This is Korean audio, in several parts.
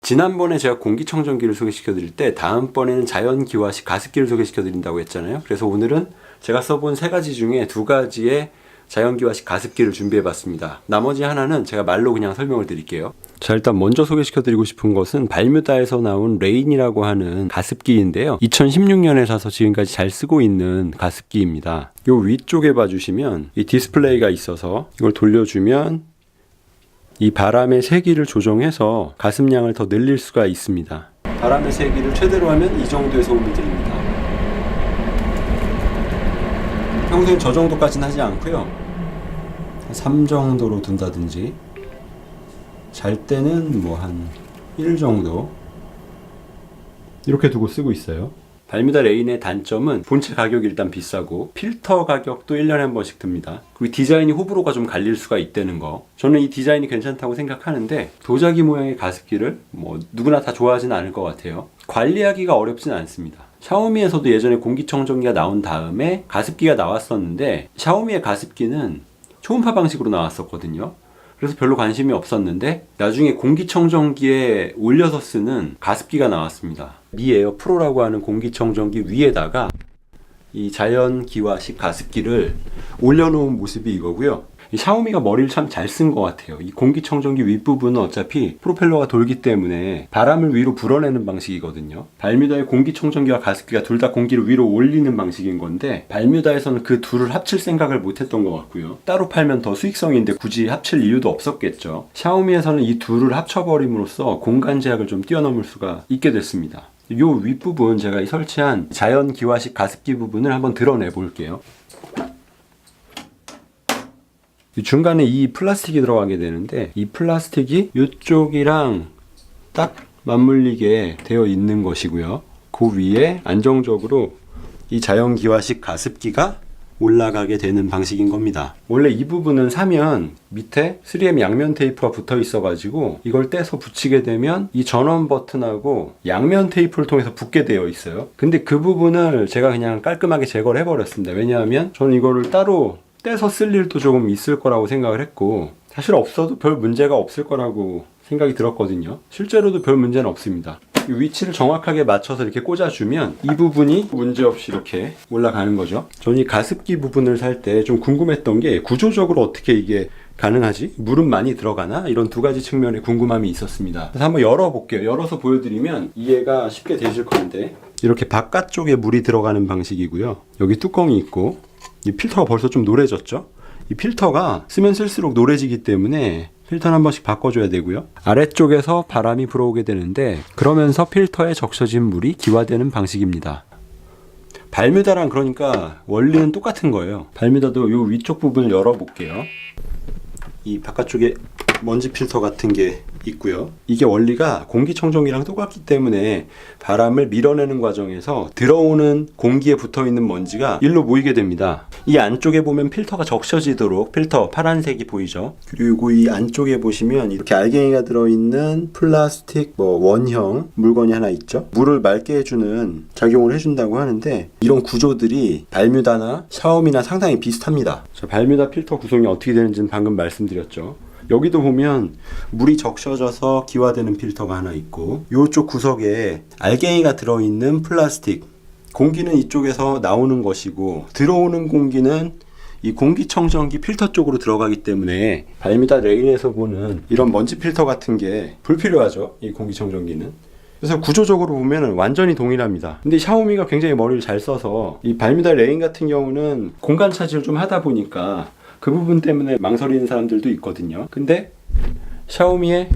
지난번에 제가 공기청정기를 소개시켜 드릴 때 다음번에는 자연기화식 가습기를 소개시켜 드린다고 했잖아요. 그래서 오늘은 제가 써본 3가지 중에 2가지의 자연기화식 가습기를 준비해 봤습니다. 나머지 하나는 제가 말로 그냥 설명을 드릴게요. 자, 일단 먼저 소개시켜 드리고 싶은 것은 발뮤다에서 나온 레인이라고 하는 가습기인데요. 2016년에 사서 지금까지 잘 쓰고 있는 가습기입니다. 요 위쪽에 봐주시면 이 디스플레이가 있어서 이걸 돌려주면 이 바람의 세기를 조정해서 가습량을 더 늘릴 수가 있습니다. 바람의 세기를 최대로 하면 이 정도의 소음을 드립니다. 평소엔 저 정도까지는 하지 않고요. 3 정도로 둔다든지 잘 때는 뭐 한 1 정도 이렇게 두고 쓰고 있어요. 발뮤다 레인의 단점은 본체 가격이 일단 비싸고 필터 가격도 1년에 한 번씩 듭니다. 그리고 디자인이 호불호가 좀 갈릴 수가 있다는 거. 저는 이 디자인이 괜찮다고 생각하는데 도자기 모양의 가습기를 뭐 누구나 다 좋아하진 않을 것 같아요. 관리하기가 어렵진 않습니다. 샤오미에서도 예전에 공기청정기가 나온 다음에 가습기가 나왔었는데 샤오미의 가습기는 초음파 방식으로 나왔었거든요. 그래서 별로 관심이 없었는데 나중에 공기청정기에 올려서 쓰는 가습기가 나왔습니다. 미 에어 프로라고 하는 공기청정기 위에다가 이 자연기화식 가습기를 올려놓은 모습이 이거고요. 이 샤오미가 머리를 참 잘 쓴 것 같아요. 이 공기청정기 윗부분은 어차피 프로펠러가 돌기 때문에 바람을 위로 불어내는 방식이거든요. 발뮤다의 공기청정기와 가습기가 둘 다 공기를 위로 올리는 방식인 건데 발뮤다에서는 그 둘을 합칠 생각을 못했던 것 같고요. 따로 팔면 더 수익성이 있는데 굳이 합칠 이유도 없었겠죠. 샤오미에서는 이 둘을 합쳐버림으로써 공간 제약을 좀 뛰어넘을 수가 있게 됐습니다. 요 윗부분 제가 이 설치한 자연기화식 가습기 부분을 한번 드러내 볼게요. 중간에 이 플라스틱이 들어가게 되는데 이 플라스틱이 이쪽이랑 딱 맞물리게 되어 있는 것이고요. 그 위에 안정적으로 이 자연기화식 가습기가 올라가게 되는 방식인 겁니다. 원래 이 부분은 사면 밑에 3M 양면 테이프가 붙어 있어 가지고 이걸 떼서 붙이게 되면 이 전원 버튼하고 양면 테이프를 통해서 붙게 되어 있어요. 근데 그 부분을 제가 그냥 깔끔하게 제거를 해버렸습니다. 왜냐하면 저는 이거를 따로 떼서 쓸 일도 조금 있을 거라고 생각을 했고 사실 없어도 별 문제가 없을 거라고 생각이 들었거든요. 실제로도 별 문제는 없습니다. 이 위치를 정확하게 맞춰서 이렇게 꽂아주면 이 부분이 문제없이 이렇게 올라가는 거죠. 저는 이 가습기 부분을 살 때 좀 궁금했던 게 구조적으로 어떻게 이게 가능하지? 물은 많이 들어가나? 이런 2가지 측면에 궁금함이 있었습니다. 그래서 한번 열어볼게요. 열어서 보여드리면 이해가 쉽게 되실 건데 이렇게 바깥쪽에 물이 들어가는 방식이고요. 여기 뚜껑이 있고 이 필터가 벌써 좀 노래졌죠? 이 필터가 쓰면 쓸수록 노래지기 때문에 필터는 한 번씩 바꿔줘야 되고요. 아래쪽에서 바람이 불어오게 되는데 그러면서 필터에 적셔진 물이 기화되는 방식입니다. 발뮤다랑 그러니까 원리는 똑같은 거예요. 발뮤다도 이 위쪽 부분을 열어볼게요. 이 바깥쪽에 먼지 필터 같은 게 있고요. 이게 원리가 공기청정기랑 똑같기 때문에 바람을 밀어내는 과정에서 들어오는 공기에 붙어있는 먼지가 일로 모이게 됩니다. 이 안쪽에 보면 필터가 적셔지도록 필터 파란색이 보이죠. 그리고 이 안쪽에 보시면 이렇게 알갱이가 들어있는 플라스틱 원형 물건이 하나 있죠. 물을 맑게 해주는 작용을 해준다고 하는데 이런 구조들이 발뮤다나 샤오미나 상당히 비슷합니다. 자, 발뮤다 필터 구성이 어떻게 되는지는 방금 말씀드렸죠. 여기도 보면 물이 적셔져서 기화되는 필터가 하나 있고 이쪽 구석에 알갱이가 들어있는 플라스틱 공기는 이쪽에서 나오는 것이고 들어오는 공기는 이 공기청정기 필터 쪽으로 들어가기 때문에 발뮤다 레인에서 보는 이런 먼지 필터 같은 게 불필요하죠. 이 공기청정기는. 그래서 구조적으로 보면 완전히 동일합니다. 근데 샤오미가 굉장히 머리를 잘 써서 이 발뮤다 레인 같은 경우는 공간 차지를 좀 하다 보니까 그 부분 때문에 망설이는 사람들도 있거든요. 근데 샤오미의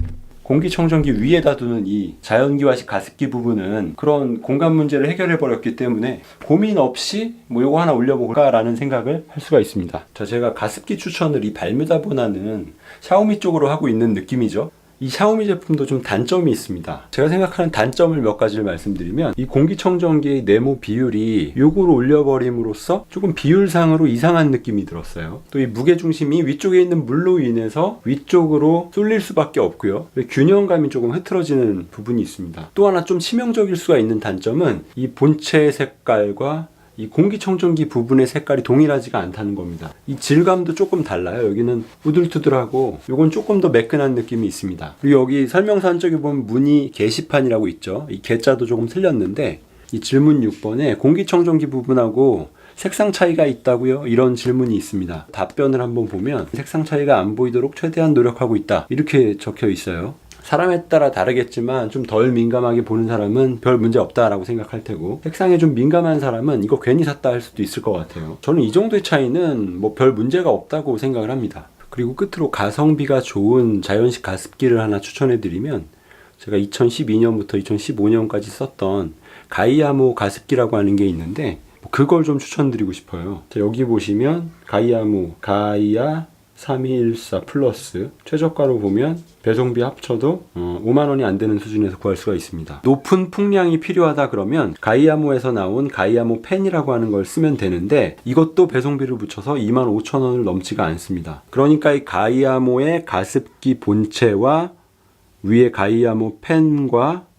공기청정기 위에다 두는 이 자연기화식 가습기 부분은 그런 공간 문제를 해결해 버렸기 때문에 고민 없이 뭐 이거 하나 올려볼까 라는 생각을 할 수가 있습니다. 자, 제가 가습기 추천을 이 발뮤다보다는 샤오미 쪽으로 하고 있는 느낌이죠. 이 샤오미 제품도 좀 단점이 있습니다. 제가 생각하는 단점을 몇 가지를 말씀드리면 이 공기청정기의 네모 비율이 요거를 올려버림으로써 조금 비율상으로 이상한 느낌이 들었어요. 또 이 무게중심이 위쪽에 있는 물로 인해서 위쪽으로 쏠릴 수밖에 없고요. 균형감이 조금 흐트러지는 부분이 있습니다. 또 하나 좀 치명적일 수가 있는 단점은 이 본체 색깔과 이 공기청정기 부분의 색깔이 동일하지가 않다는 겁니다. 이 질감도 조금 달라요. 여기는 우들투들하고 요건 조금 더 매끈한 느낌이 있습니다. 그리고 여기 설명서 한쪽에 보면 무늬 게시판이라고 있죠. 이 게자도 조금 틀렸는데 이 질문 6번에 공기청정기 부분하고 색상 차이가 있다고요? 이런 질문이 있습니다. 답변을 한번 보면 색상 차이가 안 보이도록 최대한 노력하고 있다. 이렇게 적혀 있어요. 사람에 따라 다르겠지만 좀 덜 민감하게 보는 사람은 별 문제 없다라고 생각할 테고 색상에 좀 민감한 사람은 이거 괜히 샀다 할 수도 있을 것 같아요. 저는 이 정도의 차이는 뭐 별 문제가 없다고 생각을 합니다. 그리고 끝으로 가성비가 좋은 자연식 가습기를 하나 추천해 드리면 제가 2012년부터 2015년까지 썼던 가이아모 가습기라고 하는 게 있는데 그걸 좀 추천드리고 싶어요. 자, 여기 보시면 가이아모 가이아 3214 플러스 최저가로 보면 배송비 합쳐도 5만원이 안 되는 수준에서 구할 수가 있습니다. 높은 풍량이 필요하다 그러면 가이아모에서 나온 가이아모 펜이라고 하는 걸 쓰면 되는데 이것도 배송비를 붙여서 25,000원을 넘지가 않습니다. 그러니까 이 가이아모의 가습기 본체와 위에 가이아모 펜과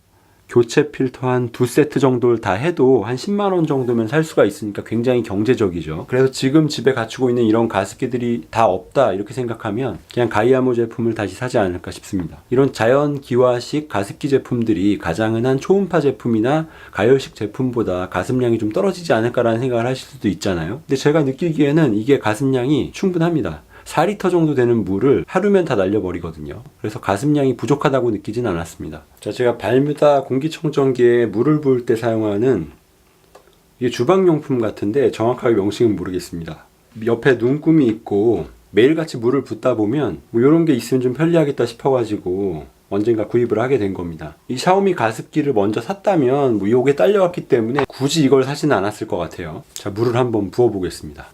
교체 필터 한 2세트 정도를 다 해도 한 10만원 정도면 살 수가 있으니까 굉장히 경제적이죠. 그래서 지금 집에 갖추고 있는 이런 가습기들이 다 없다 이렇게 생각하면 그냥 가이아모 제품을 다시 사지 않을까 싶습니다. 이런 자연 기화식 가습기 제품들이 가장 흔한 초음파 제품이나 가열식 제품보다 가습량이 좀 떨어지지 않을까라는 생각을 하실 수도 있잖아요. 근데 제가 느끼기에는 이게 가습량이 충분합니다. 4리터 정도 되는 물을 하루면 다 날려버리거든요. 그래서 가습량이 부족하다고 느끼진 않았습니다. 자, 제가 발뮤다 공기청정기에 물을 부을 때 사용하는 이게 주방용품 같은데 정확하게 명칭은 모르겠습니다. 옆에 눈금이 있고 매일같이 물을 붓다 보면 뭐 이런 게 있으면 좀 편리하겠다 싶어가지고 언젠가 구입을 하게 된 겁니다. 이 샤오미 가습기를 먼저 샀다면 뭐 요게 딸려왔기 때문에 굳이 이걸 사지는 않았을 것 같아요. 자, 물을 한번 부어 보겠습니다.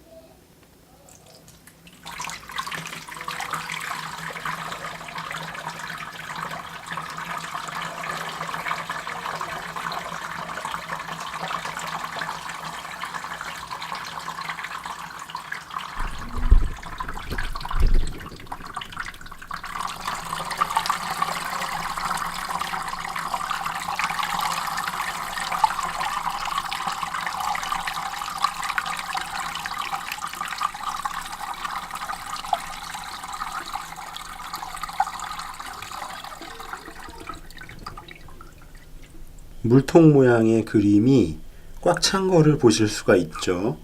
물통 모양의 그림이 꽉 찬 거를 보실 수가 있죠.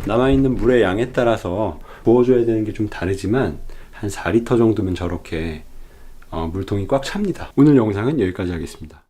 남아있는 물의 양에 따라서 부어줘야 되는 게 좀 다르지만 한 4리터 정도면 저렇게 물통이 꽉 찹니다. 오늘 영상은 여기까지 하겠습니다.